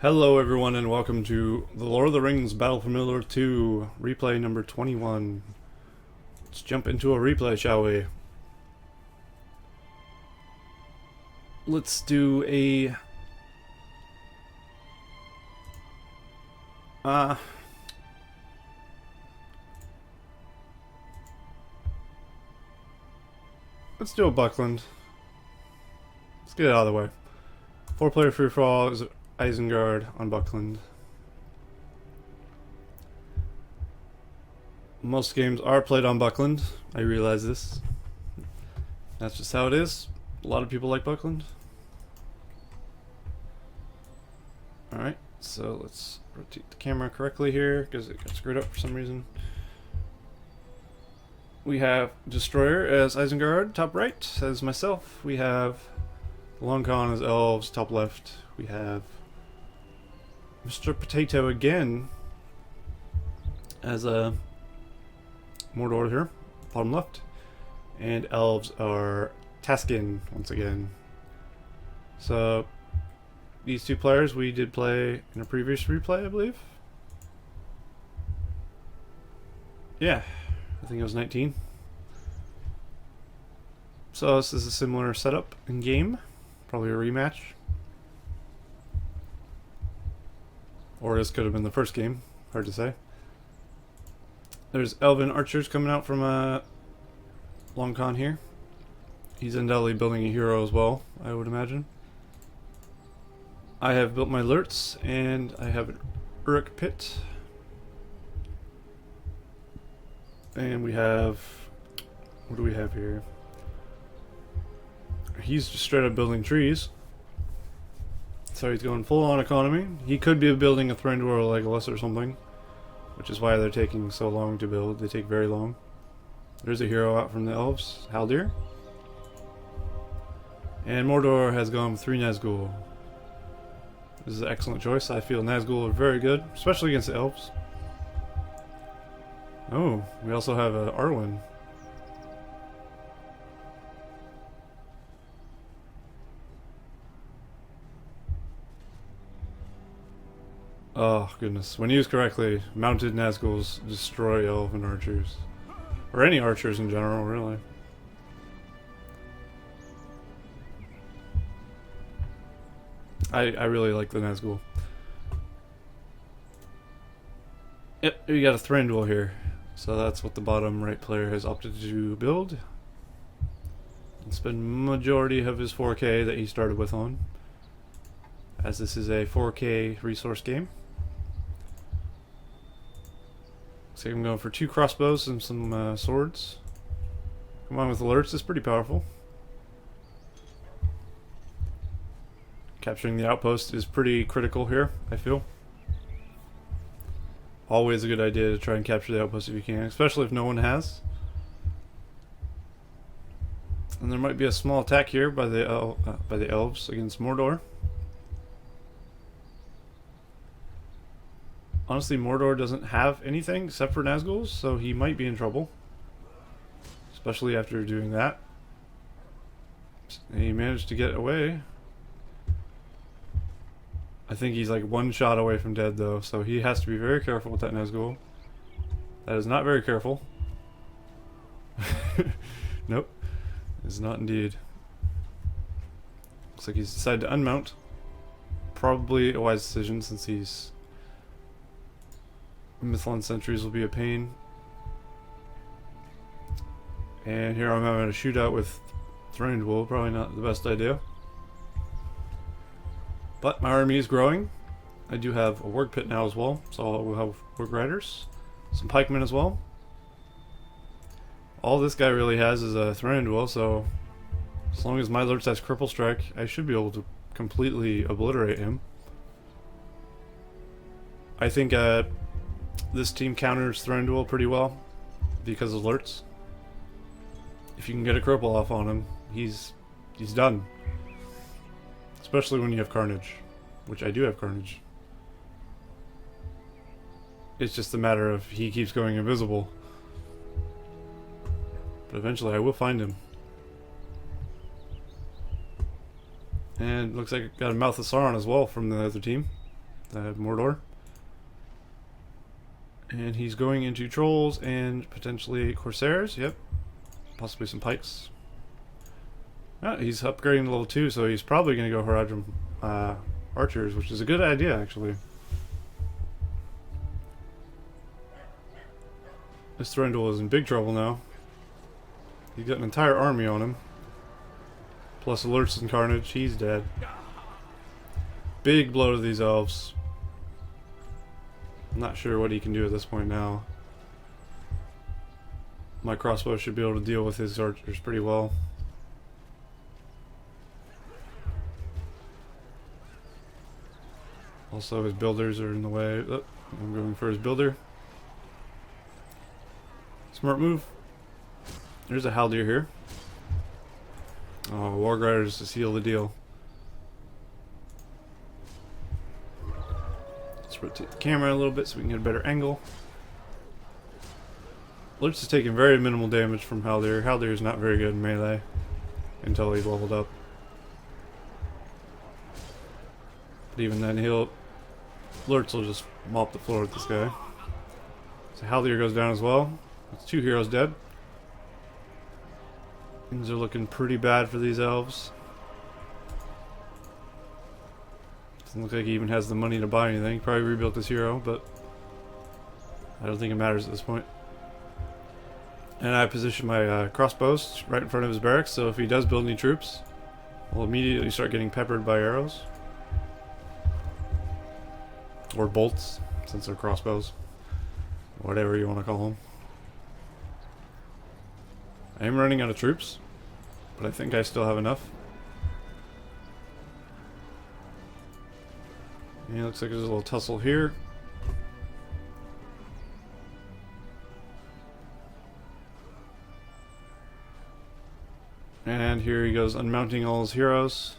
Hello everyone and welcome to the Lord of the Rings Battle for Middle-earth 2 replay number 21. Let's jump into a replay, shall we? Let's do a let's do a Buckland. Let's get it out of the way. 4-player free-for-all is Isengard on Buckland. Most games are played on Buckland. I realize this. That's just how it is. A lot of people like Buckland. Alright, so let's rotate the camera correctly here because it got screwed up for some reason. We have Destroyer as Isengard, top right, as myself. We have Long Con as Elves, top left. We have Mr. Potato again as a Mordor here, bottom left, and Elves are Taskin once again. So these two players we did play in a previous replay, I believe. Yeah, I think it was 19. So this is a similar setup in game, probably a rematch. Or this could have been the first game, hard to say. There's Elven archers coming out from Long Con here. He's undoubtedly building a hero as well, I would imagine. I have built my Lurts, and I have an Uruk pit. And we have... what do we have here? He's just straight up building trees. So he's going full on economy. He could be building a Thranduil or Legolas or something, which is why they're taking so long to build. They take very long. There's a hero out from the Elves, Haldir. And Mordor has gone with 3 Nazgul. This is an excellent choice. I feel Nazgul are very good, especially against the Elves. Oh, we also have Arwen. Oh, goodness. When used correctly, mounted Nazguls destroy elven archers. Or any archers in general, really. I really like the Nazgul. Yep, we got a Thranduil here. So that's what the bottom right player has opted to build. And spend majority of his 4K that he started with on, as this is a 4K resource game. So I'm going for 2 crossbows and some swords. Combined with alerts is pretty powerful. Capturing the outpost is pretty critical here, I feel. Always a good idea to try and capture the outpost if you can, especially if no one has. And there might be a small attack here by the elves against Mordor. Honestly, Mordor doesn't have anything except for Nazguls, so he might be in trouble. Especially after doing that. And he managed to get away. I think he's like 1 shot away from dead though, so he has to be very careful with that Nazgul. That is not very careful. Nope. It is not indeed. Looks like he's decided to unmount. Probably a wise decision since he's... Mithlond sentries will be a pain. And here I'm having a shootout with Thranduil, probably not the best idea. But my army is growing. I do have a Warg pit now as well, so I will have Warg riders. Some pikemen as well. All this guy really has is a Thranduil, so as long as my Lurtz has Cripple Strike, I should be able to completely obliterate him. I think this team counters Thranduil pretty well because of Lurtz. If you can get a cripple off on him, he's done. Especially when you have Carnage, which I do have Carnage. It's just a matter of he keeps going invisible. But eventually I will find him. And looks like I got a Mouth of Sauron as well from the other team. the Mordor. And he's going into trolls and potentially corsairs. Yep. Possibly some pikes. Oh, he's upgrading to level 2, so he's probably going to go Haradrim archers, which is a good idea, actually. This Thranduil is in big trouble now. He's got an entire army on him. Plus alerts and carnage. He's dead. Big blow to these elves. I'm not sure what he can do at this point now. My crossbow should be able to deal with his archers pretty well. Also, his builders are in the way. Oh, I'm going for his builder. Smart move. There's a Haldir here. Oh, Warg Riders to seal the deal. Let's rotate the camera a little bit so we can get a better angle. Lurch is taking very minimal damage from Haldir. Haldir is not very good in melee until he's leveled up. But even then, Lurch will just mop the floor with this guy. So Haldir goes down as well. That's 2 heroes dead. Things are looking pretty bad for these elves. Doesn't look like he even has the money to buy anything. He probably rebuilt this hero, but I don't think it matters at this point. And I position my crossbows right in front of his barracks, so if he does build any troops, we'll immediately start getting peppered by arrows. Or bolts, since they're crossbows. Whatever you want to call them. I am running out of troops, but I think I still have enough. Yeah, looks like there's a little tussle here. And here he goes unmounting all his heroes.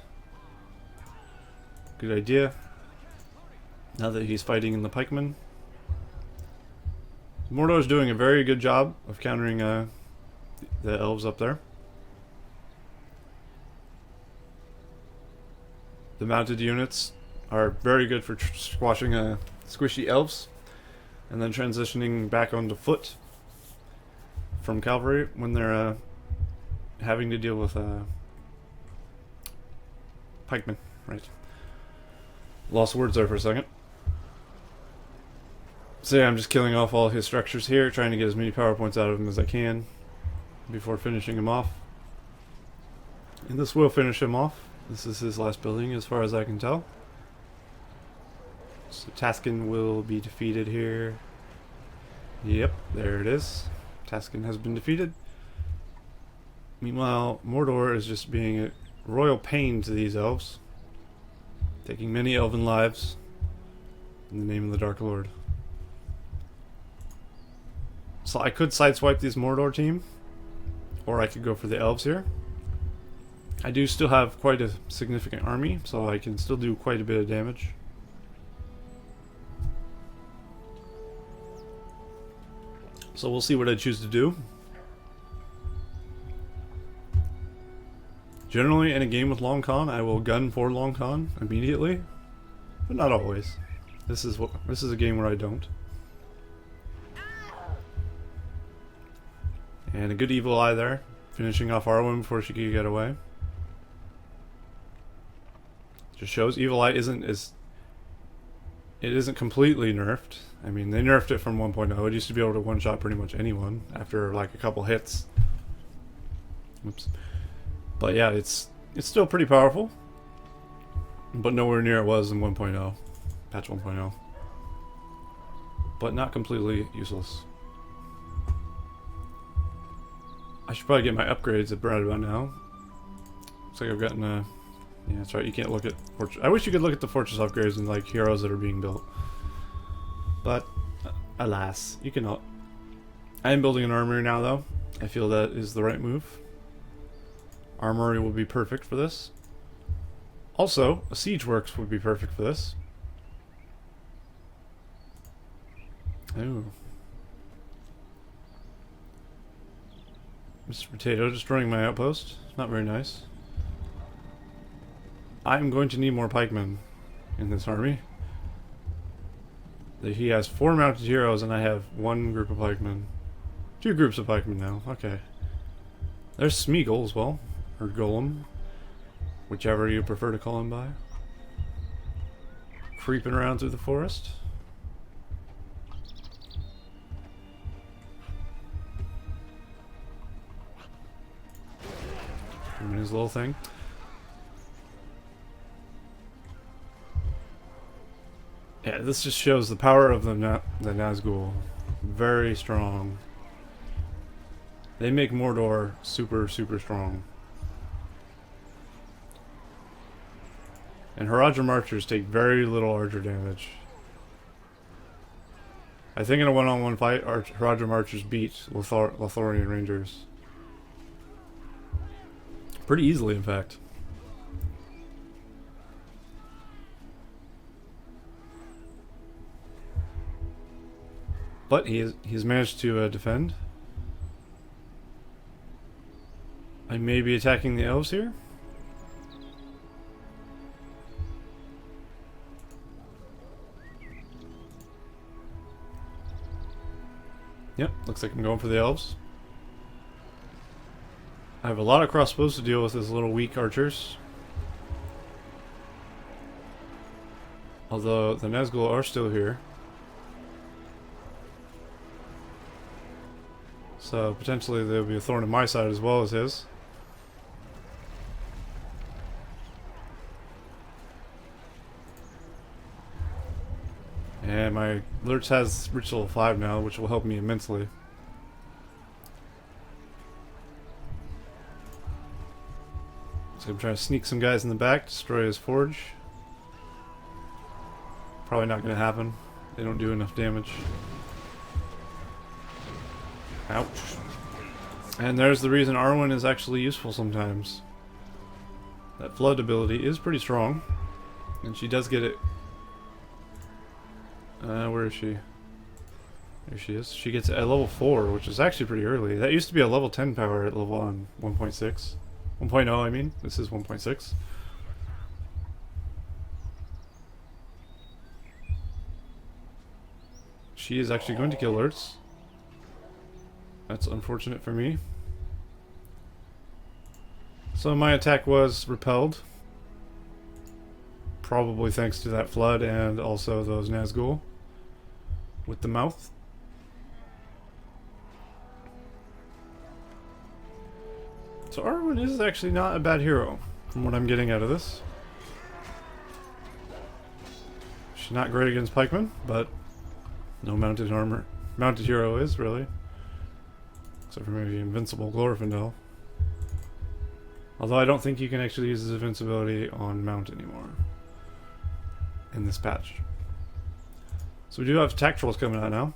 Good idea. Now that he's fighting in the pikemen. Mordor's doing a very good job of countering the elves up there. The mounted units are very good for squashing squishy elves, and then transitioning back onto foot from cavalry when they're having to deal with pikemen. Right. Lost words there for a second. So yeah, I'm just killing off all his structures here, trying to get as many power points out of him as I can before finishing him off. And this will finish him off. This is his last building as far as I can tell. So Taskin will be defeated here. Yep, there it is. Taskin has been defeated. Meanwhile, Mordor is just being a royal pain to these elves, taking many elven lives in the name of the Dark Lord. So I could sideswipe this Mordor team, or I could go for the elves here. I do still have quite a significant army, so I can still do quite a bit of damage. So we'll see what I choose to do. Generally, in a game with Long Con, I will gun for Long Con immediately, but not always. This is a game where I don't. And a good Evil Eye there, finishing off Arwen before she could get away. Just shows Evil Eye isn't completely nerfed. I mean, they nerfed it from 1.0. It used to be able to one-shot pretty much anyone after like a couple hits. Oops. But yeah, it's still pretty powerful, but nowhere near it was in 1.0, patch 1.0. But not completely useless. I should probably get my upgrades right about now. Looks like I've gotten a... Yeah, that's right, you can't look at... I wish you could look at the fortress upgrades and like heroes that are being built. But, alas, you cannot. I am building an armory now though. I feel that is the right move. Armory will be perfect for this. Also, a siege works would be perfect for this. Ooh. Mr. Potato destroying my outpost. Not very nice. I'm going to need more pikemen in this army. He has 4 mounted heroes, and I have 1 group of pikemen. 2 groups of pikemen now. Okay. There's Smeagol as well. Or Golem. Whichever you prefer to call him by. Creeping around through the forest. Doing his little thing. Yeah, this just shows the power of the Nazgul. Very strong. They make Mordor super, super strong. And Haradrim archers take very little archer damage. I think in a one-on-one fight, Haradrim archers beat Lothorian rangers. Pretty easily, in fact. But he's managed to defend. I may be attacking the elves here. Yep, looks like I'm going for the elves. I have a lot of crossbows to deal with as little weak archers. Although the Nazgul are still here. So potentially there'll be a thorn in my side as well as his. And my Lurch has reached level 5 now, which will help me immensely. So I'm trying to sneak some guys in the back, destroy his forge. Probably not going to happen. They don't do enough damage. Ouch. And there's the reason Arwen is actually useful sometimes. That flood ability is pretty strong. And she does get it. Where is she? There she is. She gets it at level 4, which is actually pretty early. That used to be a level 10 power at level 1.6. 1.0, I mean. This is 1.6. She is actually going to kill Lurtz. That's unfortunate for me. So my attack was repelled. Probably thanks to that flood and also those Nazgul with the mouth. So Arwen is actually not a bad hero from what I'm getting out of this. She's not great against pikemen, but no mounted armor. Mounted hero is, really. Except for maybe Invincible Glorfindel. Although I don't think you can actually use his invincibility on mount anymore in this patch. So we do have attack trolls coming out now.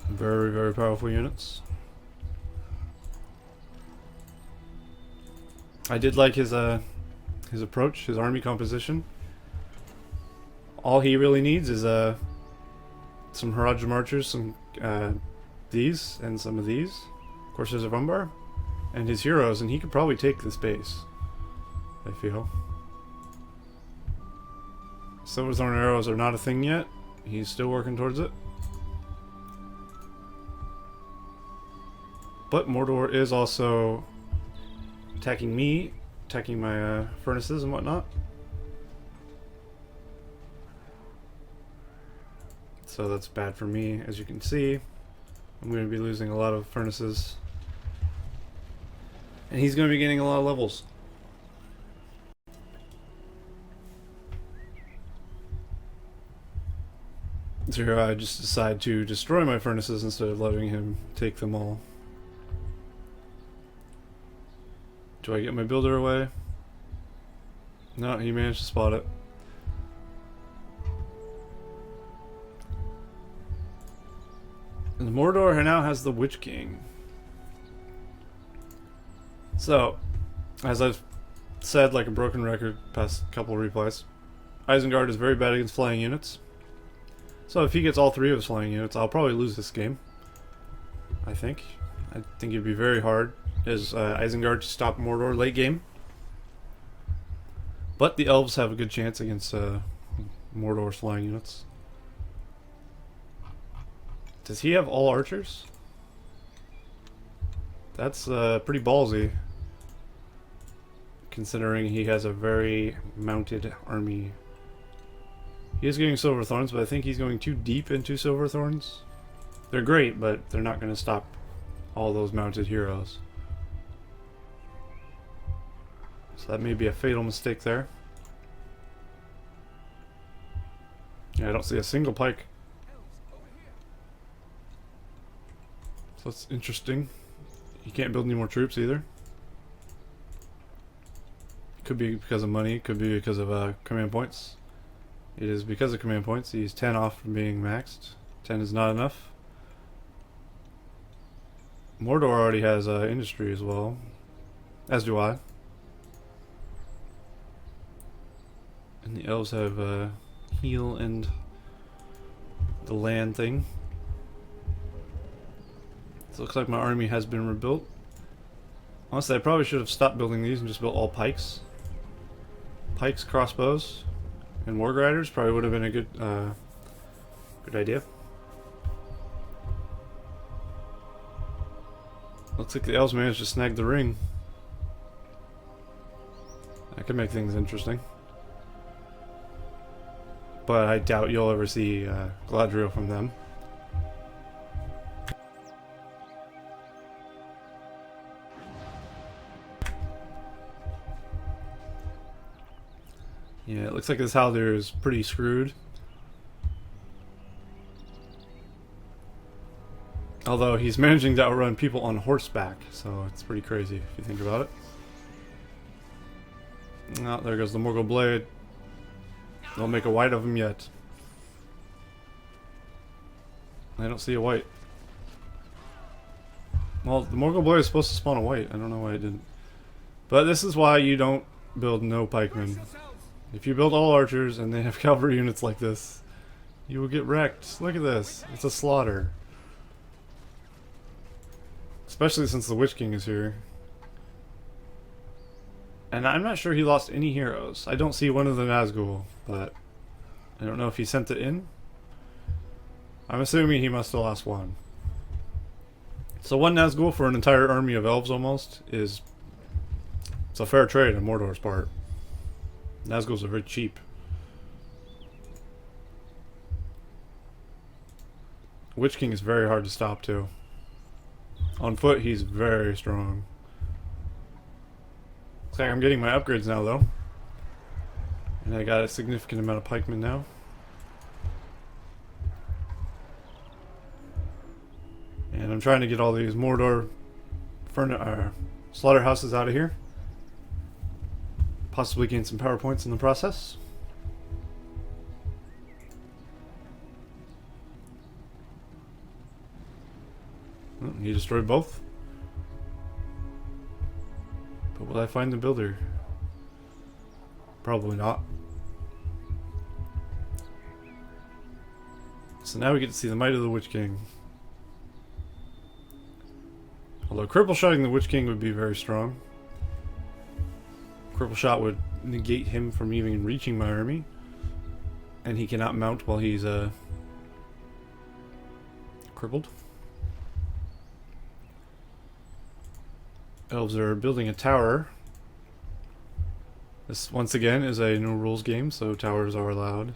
Very, very powerful units. I did like his approach, his army composition. All he really needs is some Haradrim archers, some these, and some of these. Of course, there's a Rumbar and his heroes, and he could probably take this base, I feel. Silverthorn arrows are not a thing yet. He's still working towards it. But Mordor is also attacking me, attacking my furnaces and whatnot. So that's bad for me, as you can see. I'm going to be losing a lot of furnaces. And he's going to be getting a lot of levels. So here I just decide to destroy my furnaces instead of letting him take them all. Do I get my builder away? No, he managed to spot it. And Mordor now has the Witch King. So, as I've said like a broken record past couple of replays, Isengard is very bad against flying units. So if he gets all 3 of his flying units, I'll probably lose this game. I think it'd be very hard as Isengard to stop Mordor late game. But the elves have a good chance against Mordor's flying units. Does he have all archers? That's pretty ballsy, considering he has a very mounted army. He is getting silver thorns, but I think he's going too deep into silver thorns. They're great, but they're not going to stop all those mounted heroes. So that may be a fatal mistake there. Yeah, I don't see a single pike. So that's interesting. You can't build any more troops either. Could be because of money, could be because of command points. It is because of command points. He's 10 off from being maxed. 10 is not enough. Mordor already has industry as well. As do I. And the elves have heal and the land thing. So it looks like my army has been rebuilt. Honestly, I probably should have stopped building these and just built all pikes. Pikes, crossbows, and warg riders probably would have been a good idea. Looks like the elves managed to snag the ring. That could make things interesting. But I doubt you'll ever see Galadriel from them. Yeah, it looks like this Haldir is pretty screwed. Although he's managing to outrun people on horseback, so it's pretty crazy if you think about it. Oh, there goes the Morgul Blade. Don't make a white of him yet. I don't see a white. Well, the Morgul Blade is supposed to spawn a white. I don't know why it didn't. But this is why you don't build no pikemen. If you build all archers and they have cavalry units like this, you will get wrecked. Look at this. It's a slaughter. Especially since the Witch King is here. And I'm not sure he lost any heroes. I don't see one of the Nazgul, but I don't know if he sent it in. I'm assuming he must have lost one. So one Nazgul for an entire army of elves almost is... it's a fair trade on Mordor's part. Nazguls are very cheap. Witch King is very hard to stop too. On foot he's very strong. Looks like I'm getting my upgrades now though. And I got a significant amount of pikemen now. And I'm trying to get all these Mordor slaughterhouses out of here. Possibly gain some power points in the process. Oh, he destroyed both. But will I find the builder? Probably not. So now we get to see the might of the Witch King. Although cripple shotting the Witch King would be very strong. Cripple shot would negate him from even reaching my army. And he cannot mount while he's crippled. Elves are building a tower. This, once again, is a no rules game, so towers are allowed.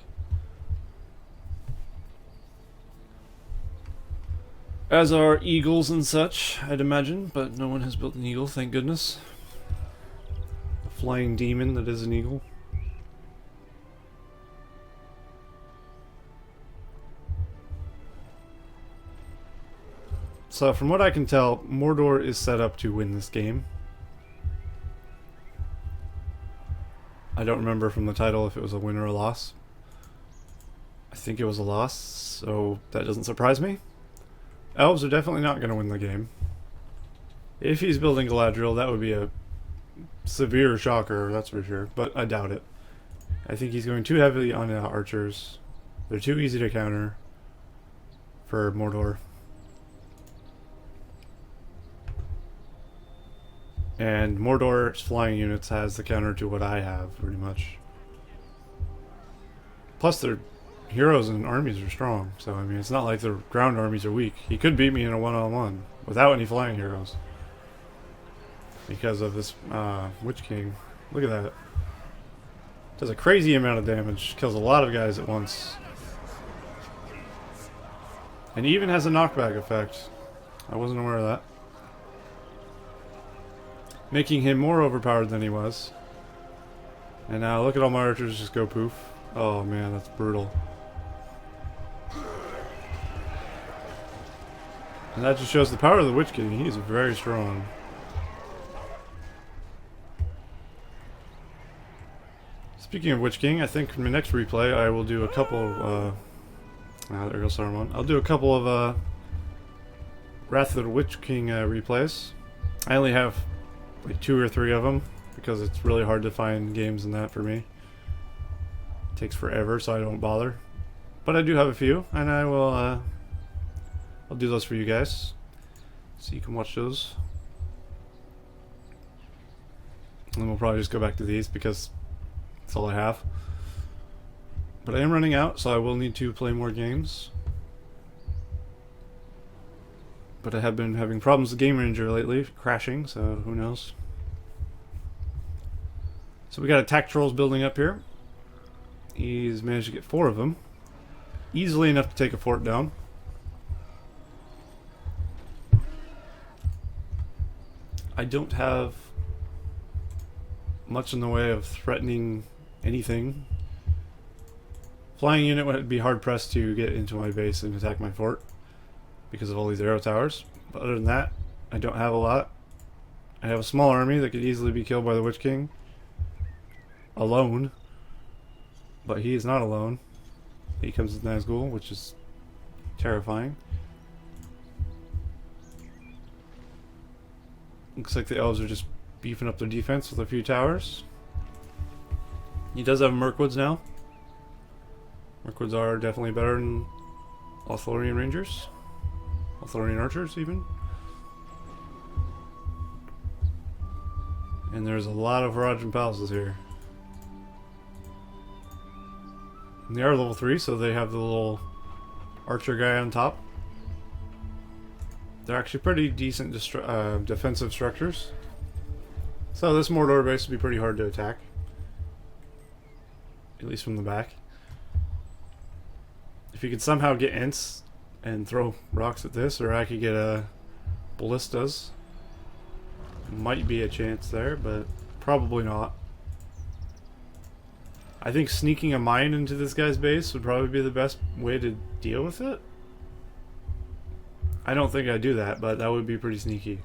As are eagles and such, I'd imagine, but no one has built an eagle, thank goodness. A flying demon that is an eagle. So from what I can tell, Mordor is set up to win this game. I don't remember from the title if it was a win or a loss. I think it was a loss, so that doesn't surprise me. Elves are definitely not going to win the game. If he's building Galadriel, that would be a severe shocker, that's for sure, but I doubt it. I think he's going too heavily on archers. They're too easy to counter for Mordor. And Mordor's flying units has the counter to what I have, pretty much. Plus they're heroes and armies are strong. So, I mean, it's not like the ground armies are weak. He could beat me in a one-on-one without any flying heroes. Because of this Witch King. Look at that. Does a crazy amount of damage. Kills a lot of guys at once. And he even has a knockback effect. I wasn't aware of that. Making him more overpowered than he was. And now look at all my archers just go poof. Oh man, that's brutal. And that just shows the power of the Witch King. He's very strong. Speaking of Witch King, I think in my next replay I will do a couple there goes Saruman. I'll do a couple of Wrath of the Witch King replays. I only have like 2 or 3 of them because it's really hard to find games in that for me. It takes forever, so I don't bother. But I do have a few, and I will I'll do those for you guys, so you can watch those. And we'll probably just go back to these because that's all I have. But I am running out, so I will need to play more games. But I have been having problems with GameRanger lately, crashing, so who knows. So we got attack trolls building up here. He's managed to get 4 of them. Easily enough to take a fort down. I don't have much in the way of threatening anything. Flying unit would be hard pressed to get into my base and attack my fort because of all these arrow towers. But other than that, I don't have a lot. I have a small army that could easily be killed by the Witch King alone, but he is not alone. He comes with Nazgul, which is terrifying. Looks like the elves are just beefing up their defense with a few towers. He does have Mirkwoods now. Mirkwoods are definitely better than Lothlorien Rangers. Lothlorien Archers, even. And there's a lot of Rajan Palaces here. And they are level 3, so they have the little archer guy on top. They're actually pretty decent defensive structures. So this Mordor base would be pretty hard to attack. At least from the back. If you could somehow get Ents and throw rocks at this, or I could get ballistas. Might be a chance there, but probably not. I think sneaking a mine into this guy's base would probably be the best way to deal with it. I don't think I'd do that, but that would be pretty sneaky.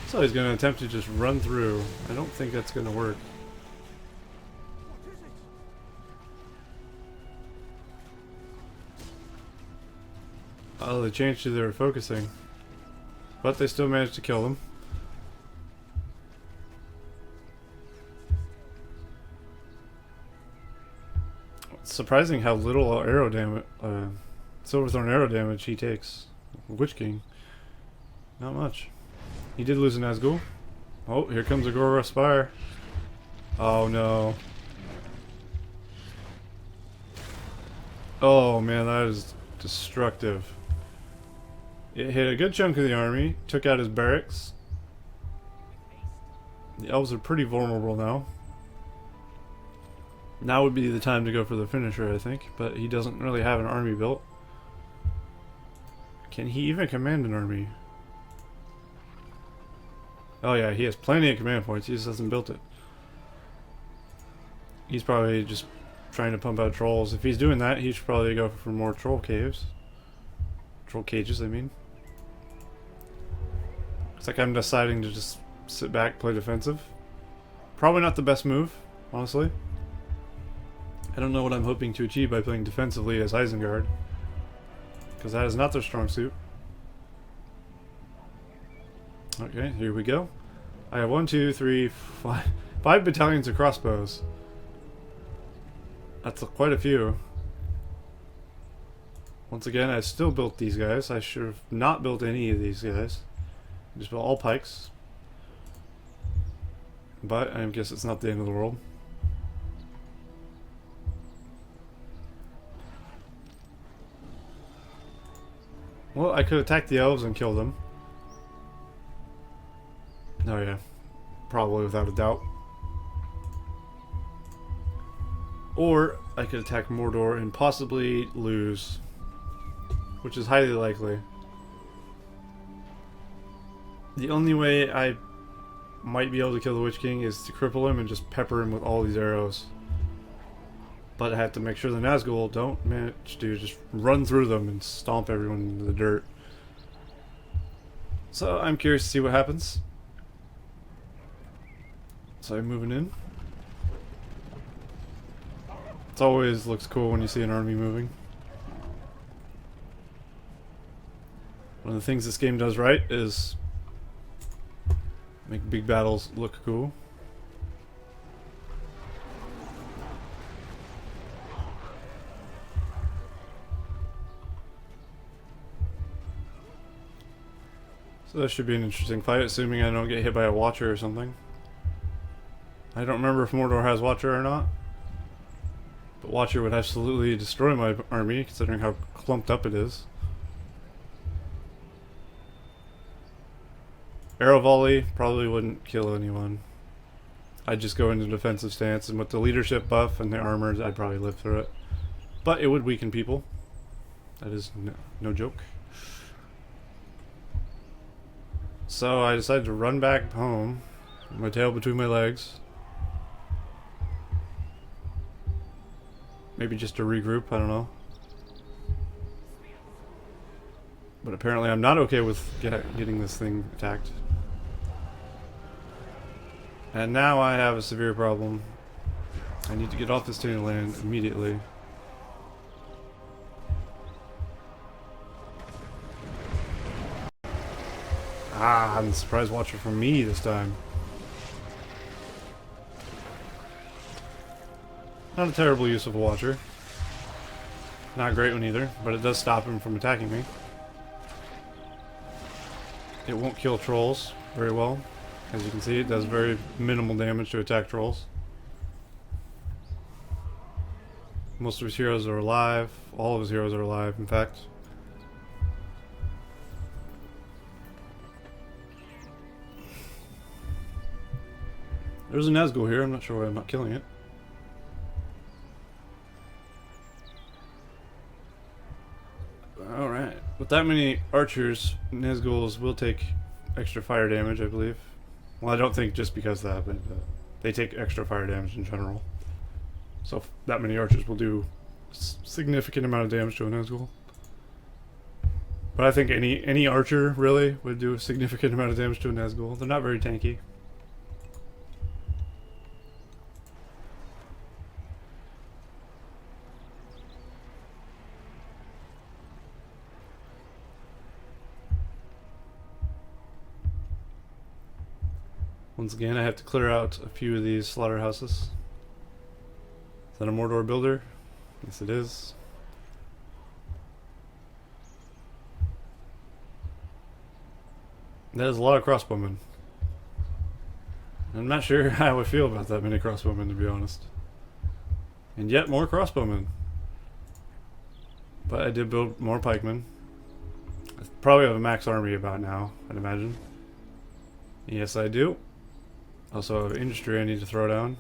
So he's going to attempt to just run through. I don't think that's going to work. Oh, they changed who they were focusing. But they still managed to kill them. It's surprising how little arrow damage, Silverthorn arrow damage he takes. Witch King. Not much. He did lose an Nazgul. Oh, here comes a Gorga Spire. Oh no. Oh man, that is destructive. It hit a good chunk of the army, took out his barracks. The elves are pretty vulnerable now. Now would be the time to go for the finisher, I think, but he doesn't really have an army built. Can he even command an army? Oh yeah, he has plenty of command points, he just hasn't built it. He's probably just trying to pump out trolls. If he's doing that, he should probably go for more troll caves. Troll cages, I mean. Looks like I'm deciding to just sit back, play defensive. Probably not the best move, honestly. I don't know what I'm hoping to achieve by playing defensively as Isengard, because that is not their strong suit. Okay, here we go. I have 1, 2, 3, 5 battalions of crossbows. That's quite a few. Once again, I still built these guys. I should have not built any of these guys. Just built all pikes. But I guess it's not the end of the world. Well, I could attack the elves and kill them. Oh yeah. Probably without a doubt. Or I could attack Mordor and possibly lose. Which is highly likely. The only way I might be able to kill the Witch King is to cripple him and just pepper him with all these arrows. But I have to make sure the Nazgul don't manage to just run through them and stomp everyone into the dirt. So I'm curious to see what happens. So I'm moving in. It always looks cool when you see an army moving. One of the things this game does right is make big battles look cool. So this should be an interesting fight, assuming I don't get hit by a Watcher or something. I don't remember if Mordor has Watcher or not. But Watcher would absolutely destroy my army, considering how clumped up it is. Arrow Volley probably wouldn't kill anyone. I'd just go into defensive stance, and with the leadership buff and the armor, I'd probably live through it. But it would weaken people. That is no joke. So I decided to run back home, with my tail between my legs. Maybe just to regroup, I don't know. But apparently I'm not okay with getting this thing attacked. And now I have a severe problem. I need to get off this tainted land immediately. Ah, I'm the surprise watcher for me this time. Not a terrible use of a watcher. Not a great one either, but it does stop him from attacking me. It won't kill trolls very well. As you can see, it does very minimal damage to attack trolls. Most of his heroes are alive. All of his heroes are alive, in fact. There's a Nazgul here. I'm not sure why I'm not killing it. Alright. With that many archers, Nazguls will take extra fire damage, I believe. Well, I don't think just because of that, but they take extra fire damage in general. So that many archers will do a significant amount of damage to a Nazgul. But I think any archer, really, would do a significant amount of damage to a Nazgul. They're not very tanky. Once again, I have to clear out a few of these slaughterhouses. Is that a Mordor builder? Yes, it is. That is a lot of crossbowmen. I'm not sure how I would feel about that many crossbowmen, to be honest. And yet more crossbowmen. But I did build more pikemen. I probably have a max army about now, I'd imagine. Yes, I do. Also have industry I need to throw down.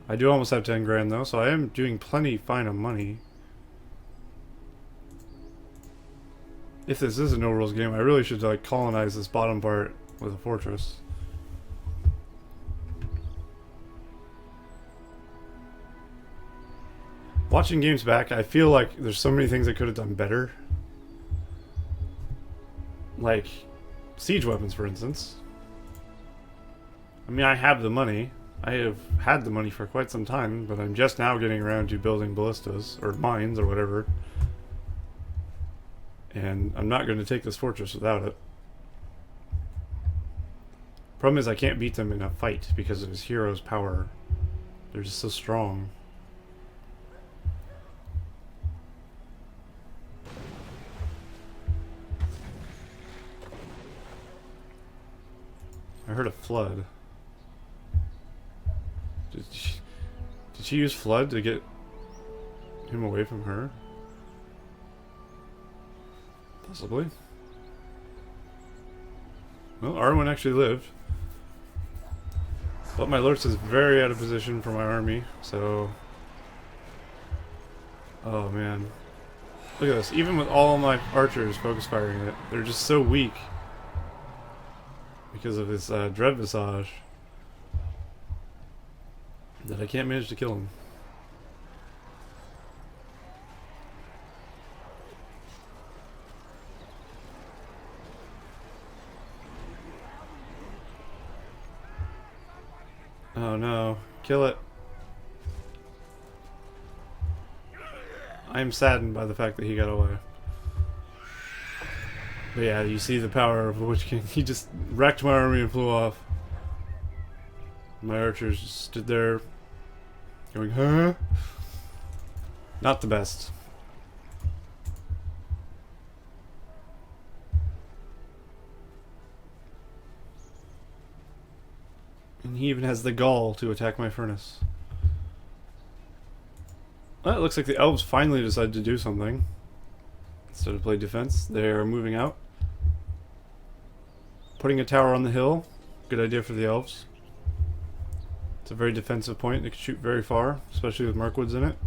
I do almost have 10 grand though, so I am doing plenty fine on money. If this is a no rules game, I really should like colonize this bottom part with a fortress. Watching games back, I feel like there's so many things I could have done better. Like siege weapons, for instance. I mean, I have the money. I have had the money for quite some time, but I'm just now getting around to building ballistas, or mines, or whatever. And I'm not going to take this fortress without it. Problem is I can't beat them in a fight because of his hero's power. They're just so strong. I heard a flood. Did she use flood to get him away from her? Possibly. Well, Arwen actually lived. But my Lurtz is very out of position for my army, so... Oh man. Look at this. Even with all my archers focus firing it, they're just so weak. Because of his Dread Visage. That I can't manage to kill him. Oh no. Kill it. I am saddened by the fact that he got away. But yeah, you see the power of the Witch King. He just wrecked my army and flew off. My archers just stood there going, huh? Not the best. And he even has the gall to attack my furnace. Well, it looks like the elves finally decided to do something. Instead of play defense, they are moving out. Putting a tower on the hill. Good idea for the elves. It's a very defensive point. They can shoot very far, especially with Mirkwoods in it.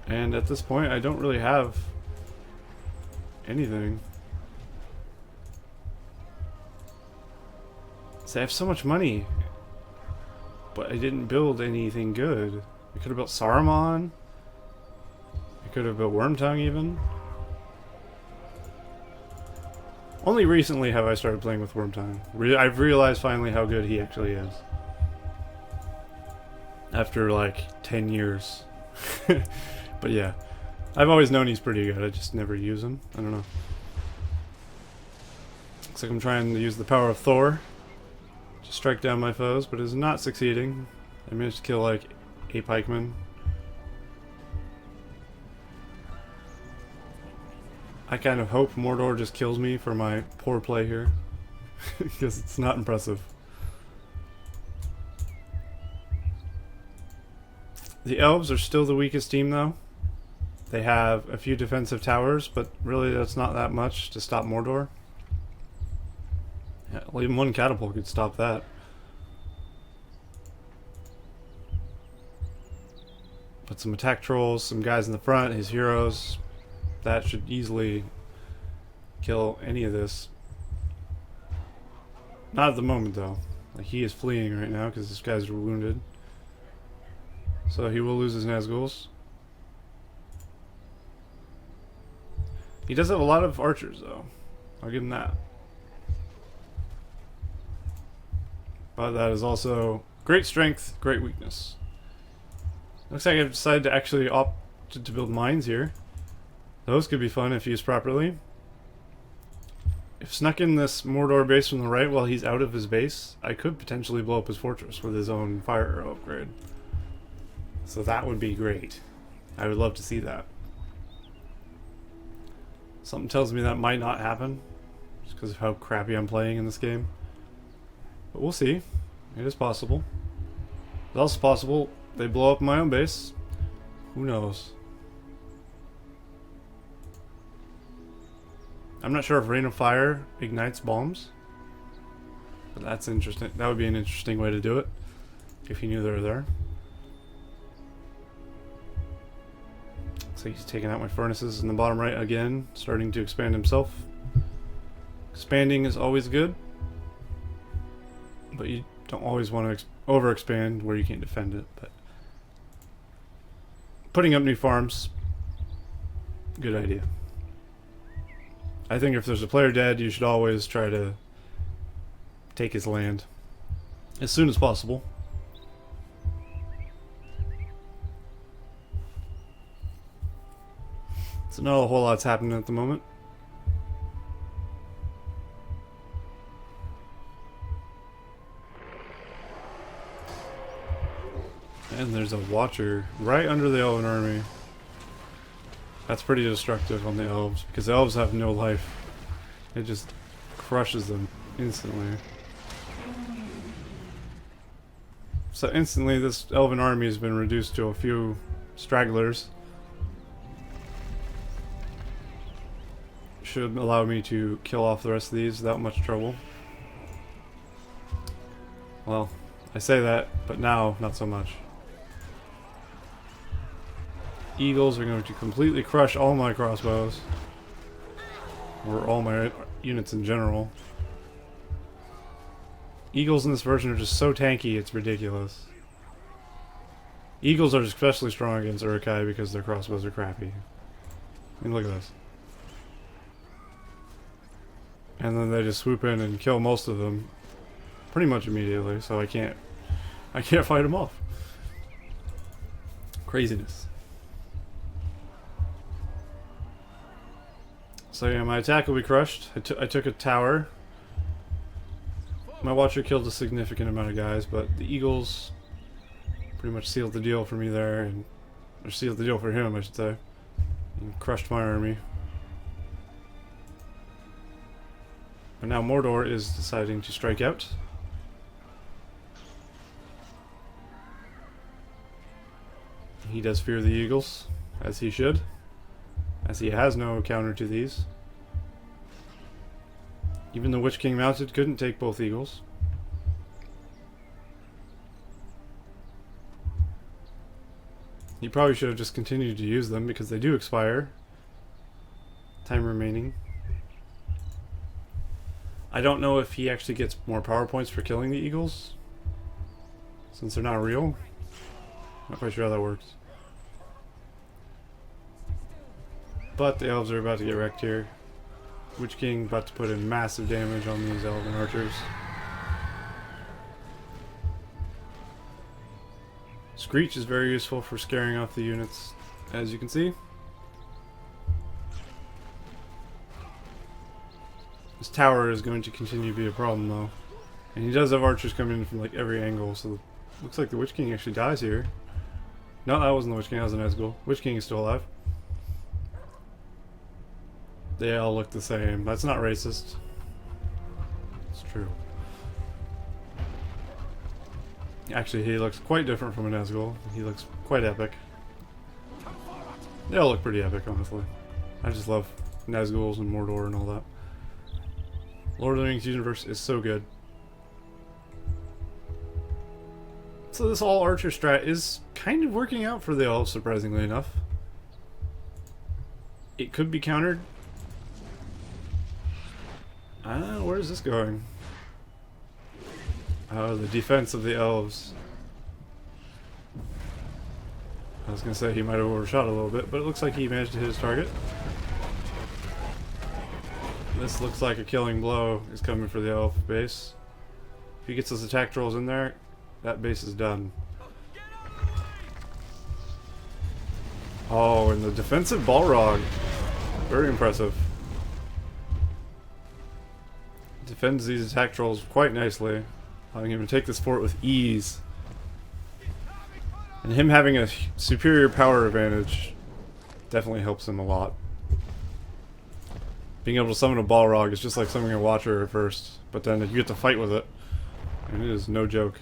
And at this point, I don't really have anything. So I have so much money, but I didn't build anything good. I could have built Saruman. I could have built Wormtongue even. Only recently have I started playing with Wormtongue. I've realized finally how good he actually is. After like 10 years. But yeah, I've always known he's pretty good. I just never use him. I don't know. Looks like I'm trying to use the power of Thor to strike down my foes, but it's not succeeding. I managed to kill like 8 pikemen. I kind of hope Mordor just kills me for my poor play here. Because it's not impressive. The elves are still the weakest team though. They have a few defensive towers, but really that's not that much to stop Mordor. Yeah, well, even one catapult could stop that. Put some attack trolls, some guys in the front, his heroes. That should easily kill any of this. Not at the moment though. Like, he is fleeing right now because this guy's wounded. So he will lose his Nazguls. He does have a lot of archers though. I'll give him that. But that is also great strength, great weakness. Looks like I've decided to actually opt to build mines here. Those could be fun if used properly. If snuck in this Mordor base from the right while he's out of his base, I could potentially blow up his fortress with his own fire arrow upgrade. So that would be great. I would love to see that. Something tells me that might not happen, just because of how crappy I'm playing in this game. But we'll see. It is possible. It's also possible they blow up my own base. Who knows? I'm not sure if Rain of Fire ignites bombs. But that's interesting. That would be an interesting way to do it. If you knew they were there. Looks like he's taking out my furnaces in the bottom right again. Starting to expand himself. Expanding is always good. But you don't always want to overexpand where you can't defend it. But putting up new farms, good idea. I think if there's a player dead, you should always try to take his land as soon as possible. So not a whole lot's happening at the moment. And there's a Watcher right under the Elven army. That's pretty destructive on the elves, because the elves have no life. It just crushes them instantly. So instantly this elven army has been reduced to a few stragglers. Should allow me to kill off the rest of these without much trouble. Well, I say that, but now not so much. Eagles are going to completely crush all my crossbows. Or all my units in general. Eagles in this version are just so tanky, it's ridiculous. Eagles are especially strong against Uruk-hai because their crossbows are crappy. I mean, look at this. And then they just swoop in and kill most of them pretty much immediately, so I can't fight them off. Craziness. So yeah, my attack will be crushed. I took a tower. My Watcher killed a significant amount of guys, but the Eagles pretty much sealed the deal for me there, or sealed the deal for him, I should say. And crushed my army. But now Mordor is deciding to strike out. He does fear the Eagles, as he should, as he has no counter to these. Even the Witch King mounted couldn't take both Eagles. He probably should have just continued to use them because they do expire. Time remaining. I don't know if he actually gets more power points for killing the Eagles, since they're not real. Not quite sure how that works. But the elves are about to get wrecked here. Witch King about to put in massive damage on these elven archers. Screech is very useful for scaring off the units, as you can see. This tower is going to continue to be a problem though. And he does have archers coming in from like every angle, so it looks like the Witch King actually dies here. No, that wasn't the Witch King, that was an Nazgul. Witch King is still alive. They all look the same. That's not racist. It's true. Actually, he looks quite different from a Nazgul. He looks quite epic. They all look pretty epic, honestly. I just love Nazguls and Mordor and all that. Lord of the Rings universe is so good. So this all archer strat is kind of working out for the elves, surprisingly enough. It could be countered. Where is this going? Oh, the defense of the elves. I was gonna say he might have overshot a little bit, but it looks like he managed to hit his target. This looks like a killing blow is coming for the elf base. If he gets those attack trolls in there, that base is done. Oh, and the defensive Balrog. Very impressive. Defends these attack trolls quite nicely, allowing him to take this fort with ease. And him having a superior power advantage definitely helps him a lot. Being able to summon a Balrog is just like summoning a Watcher at first, but then you get to fight with it, and it is no joke.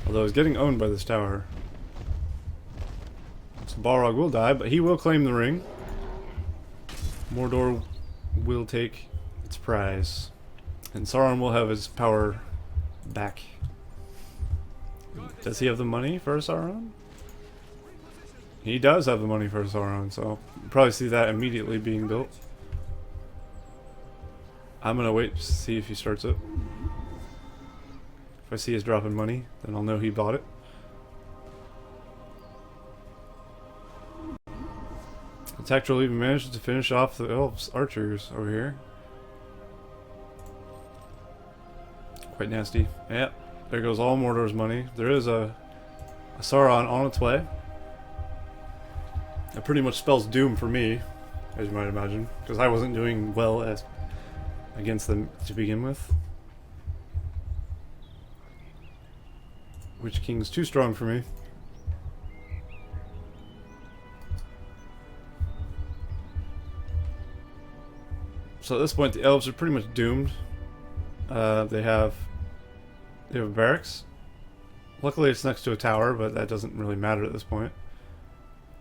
Although he's getting owned by this tower. So Balrog will die, but he will claim the ring. Mordor will take its prize. And Sauron will have his power back. Does he have the money for Sauron? He does have the money for Sauron, so you'll probably see that immediately being built. I'm gonna wait to see if he starts it. If I see he's dropping money, then I'll know he bought it. The attack troll even managed to finish off the elves archers over here. Quite nasty. Yep, there goes all Mordor's money. There is a Sauron on its way. That pretty much spells doom for me, as you might imagine, because I wasn't doing well against them to begin with. Witch King's too strong for me. So at this point, the elves are pretty much doomed. They have a barracks. Luckily it's next to a tower, but that doesn't really matter at this point.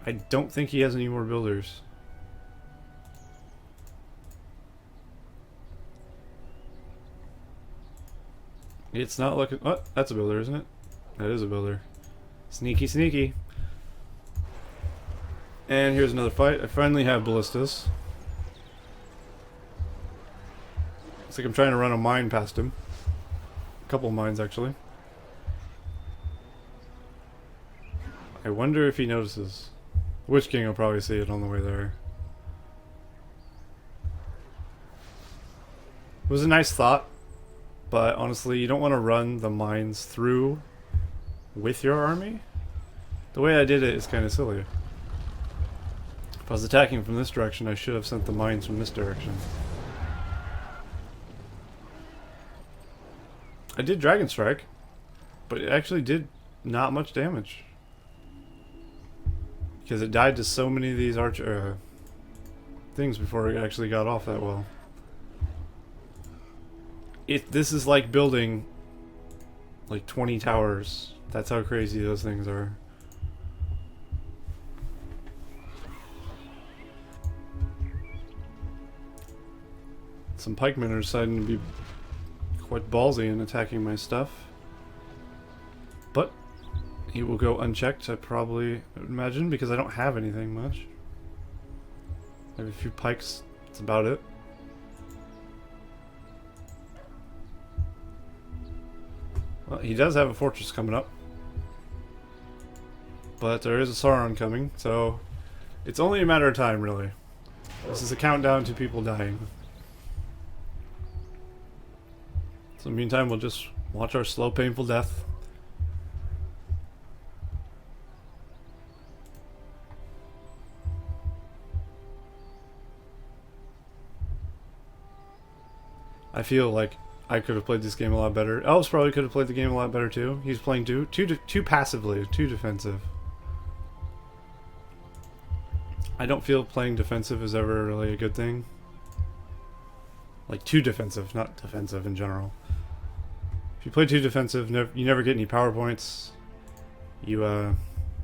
I don't think he has any more builders. It's not looking... Oh, that's a builder, isn't it? That is a builder. Sneaky, sneaky. And here's another fight. I finally have ballistas. It's like I'm trying to run a mine past him. A couple of mines, actually. I wonder if he notices. Witch King will probably see it on the way there. It was a nice thought, but honestly, you don't want to run the mines through with your army. The way I did it is kind of silly. If I was attacking from this direction, I should have sent the mines from this direction. I did Dragon Strike, but it actually did not much damage. Because it died to so many of these things before it actually got off that well. This is like building like 20 towers. That's how crazy those things are. Some pikemen are deciding to be quite ballsy in attacking my stuff. But he will go unchecked, I probably imagine, because I don't have anything much. I have a few pikes, that's about it. Well, he does have a fortress coming up. But there is a Sauron coming, so it's only a matter of time, really. This is a countdown to people dying. So in the meantime, we'll just watch our slow, painful death. I feel like I could have played this game a lot better. Elves probably could have played the game a lot better too. He's playing too passively, too defensive. I don't feel playing defensive is ever really a good thing. Like too defensive, not defensive in general. If you play too defensive, you never get any power points. You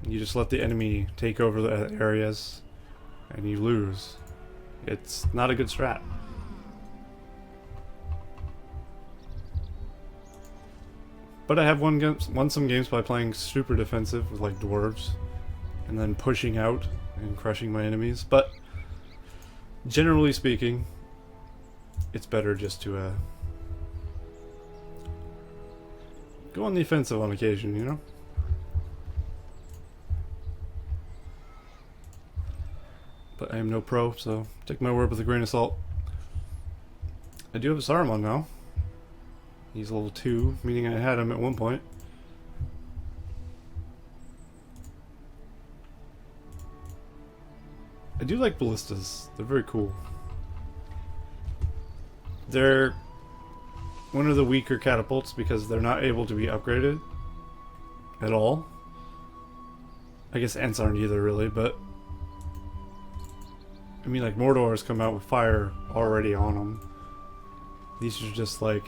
just let the enemy take over the areas, and you lose. It's not a good strat. But I have won some games by playing super defensive with like dwarves, and then pushing out and crushing my enemies. But generally speaking, it's better just to go on the offensive on occasion, you know? But I am no pro, so take my word with a grain of salt. I do have a Saruman now. He's level 2, meaning I had him at one point. I do like ballistas. They're very cool. They're one of the weaker catapults because they're not able to be upgraded at all. I guess Ents aren't either, really, but I mean, like, Mordor's come out with fire already on them. These are just like...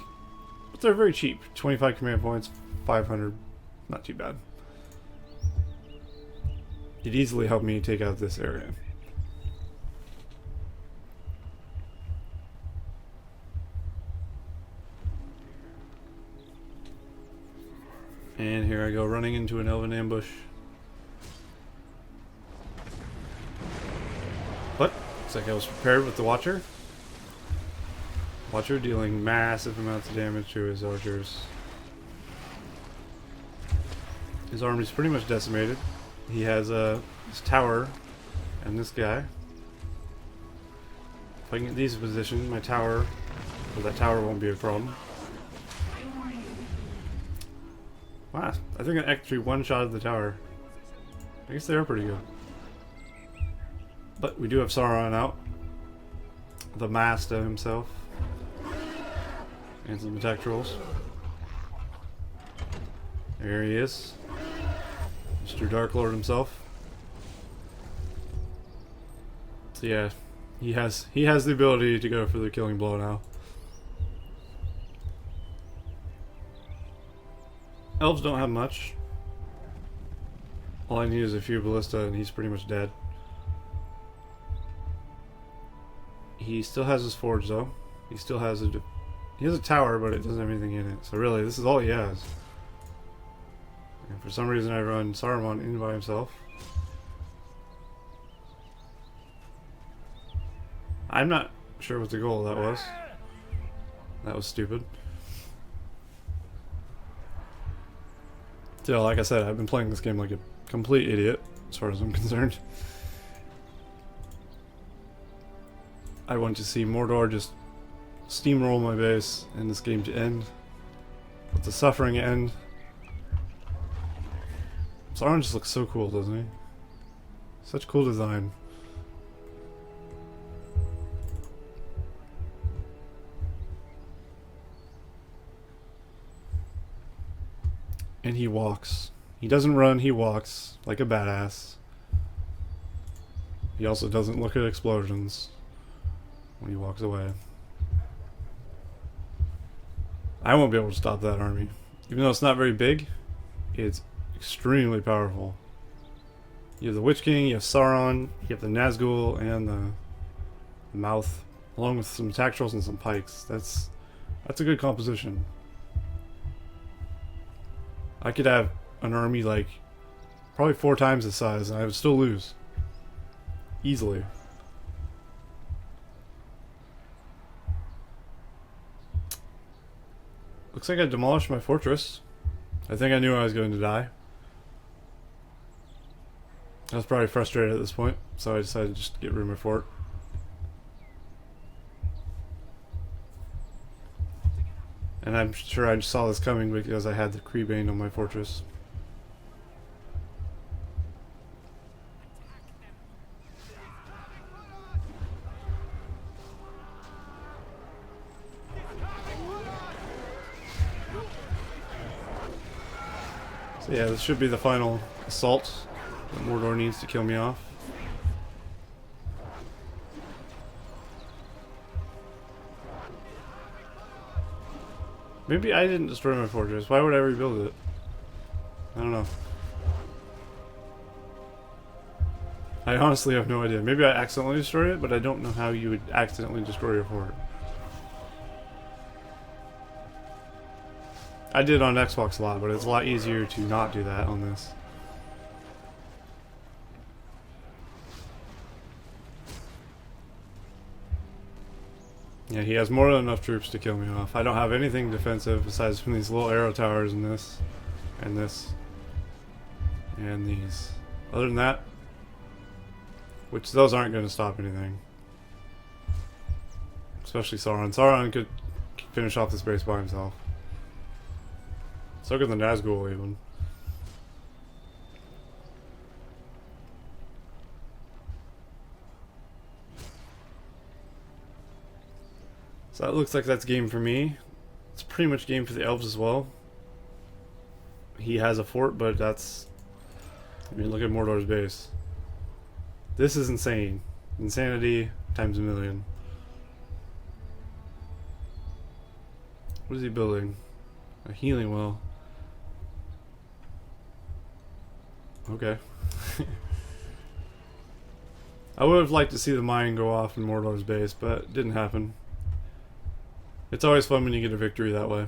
But they're very cheap. 25 command points, 500. Not too bad. It'd easily help me take out this area. And here I go running into an elven ambush. But looks like I was prepared with the Watcher. Watcher dealing massive amounts of damage to his archers. His army's pretty much decimated. He has his tower and this guy. If I can get these in position, my tower, well, that tower won't be a problem. Wow, I think I actually one-shotted the tower. I guess they are pretty good. But we do have Sauron out. The Master himself. And some attack trolls. There he is. Mr. Dark Lord himself. So yeah, he has the ability to go for the killing blow now. Elves don't have much. All I need is a few ballista and he's pretty much dead. He still has his forge though. He still has a... He has a tower, but it doesn't have anything in it. So really, this is all he has. And for some reason I run Saruman in by himself. I'm not sure what the goal of that was. That was stupid. Still, like I said, I've been playing this game like a complete idiot, as far as I'm concerned. I want to see Mordor just steamroll my base and this game to end. Let the suffering end. Sauron just looks so cool, doesn't he? Such cool design. And he walks. He doesn't run, he walks like a badass. He also doesn't look at explosions when he walks away. I won't be able to stop that army. Even though it's not very big, it's extremely powerful. You have the Witch King, you have Sauron, you have the Nazgul, and the Mouth, along with some attack trolls and some pikes. That's a good composition. I could have an army like probably 4 times the size and I would still lose. Easily. Looks like I demolished my fortress. I think I knew I was going to die. I was probably frustrated at this point, so I decided to just get rid of my fort. And I'm sure I saw this coming because I had the Creebane on my fortress. So yeah, this should be the final assault that Mordor needs to kill me off. Maybe I didn't destroy my fortress. Why would I rebuild it? I don't know. I honestly have no idea. Maybe I accidentally destroyed it, but I don't know how you would accidentally destroy your fort. I did on Xbox a lot, but it's a lot easier to not do that on this. Yeah, he has more than enough troops to kill me off. I don't have anything defensive besides from these little arrow towers and this, and this, and these. Other than that, which those aren't going to stop anything. Especially Sauron. Sauron could finish off this base by himself. So could the Nazgul even. So that looks like that's game for me. It's pretty much game for the elves as well. He has a fort, but that's... I mean, look at Mordor's base. This is insane. Insanity times a million. What is he building? A healing well. Okay. I would have liked to see the mine go off in Mordor's base, but it didn't happen. It's always fun when you get a victory that way.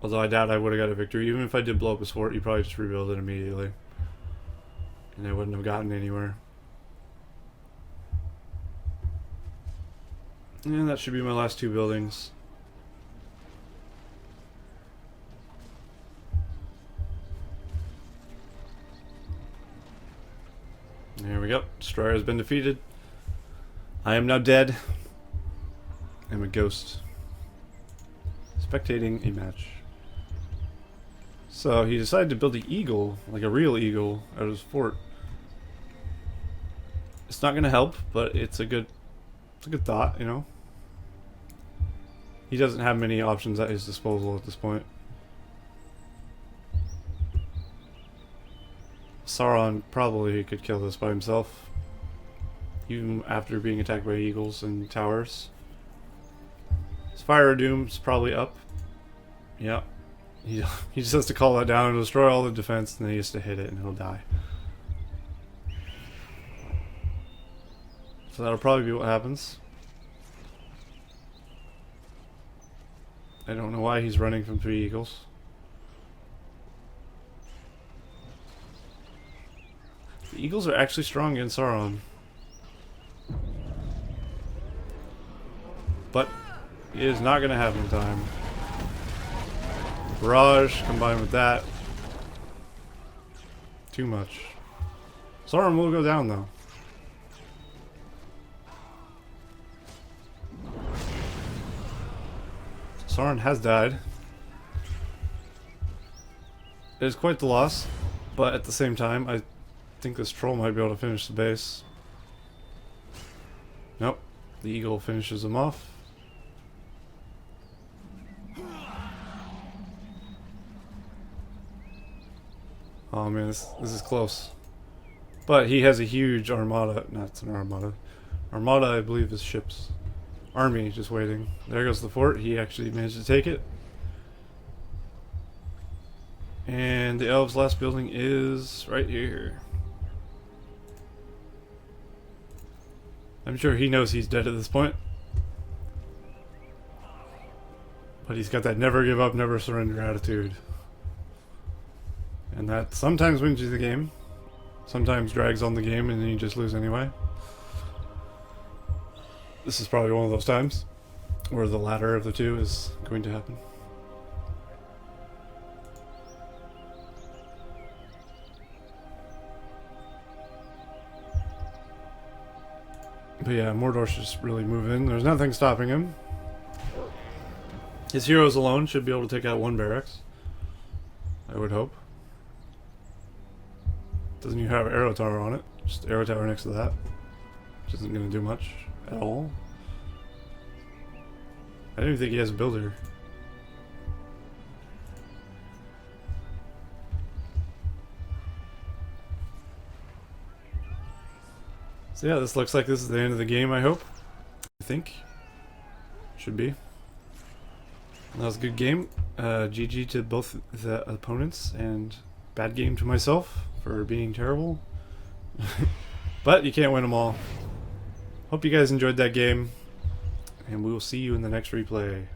Although I doubt I would have got a victory. Even if I did blow up his fort, you probably just rebuild it immediately. And I wouldn't have gotten anywhere. And that should be my last 2 buildings. There we go. Destroyer has been defeated. I am now dead. I'm a ghost. Spectating a match. So he decided to build an eagle, like a real eagle, out of his fort. It's not going to help, but it's a good thought, you know. He doesn't have many options at his disposal at this point. Sauron probably could kill this by himself, even after being attacked by eagles and towers. His Fire of Doom's probably up. Yeah, He just has to call that down and destroy all the defense, and then he has to hit it and he'll die. So that'll probably be what happens. I don't know why he's running from 3 eagles. The eagles are actually strong against Sauron. But he is not going to have him in time. Barrage combined with that. Too much. Sauron will go down though. Sauron has died. It is quite the loss, but at the same time, I think this troll might be able to finish the base. Nope, the eagle finishes him off. Oh man, this is close. But he has a huge armada. No, it's an armada. Armada, I believe, is ships. Army just waiting. There goes the fort. He actually managed to take it. And the elves' last building is right here. I'm sure he knows he's dead at this point. But he's got that never give up, never surrender attitude. And that sometimes wins you the game. Sometimes drags on the game and then you just lose anyway. This is probably one of those times where the latter of the two is going to happen. But yeah, Mordor should just really move in. There's nothing stopping him. His heroes alone should be able to take out 1 barracks. I would hope. Doesn't even have arrow tower on it. Just arrow tower next to that. Which isn't going to do much at all. I don't even think he has a builder. So yeah, this looks like this is the end of the game, I hope. I think. Should be. That was a good game. GG to both the opponents, and bad game to myself for being terrible. But you can't win them all. Hope you guys enjoyed that game, and we will see you in the next replay.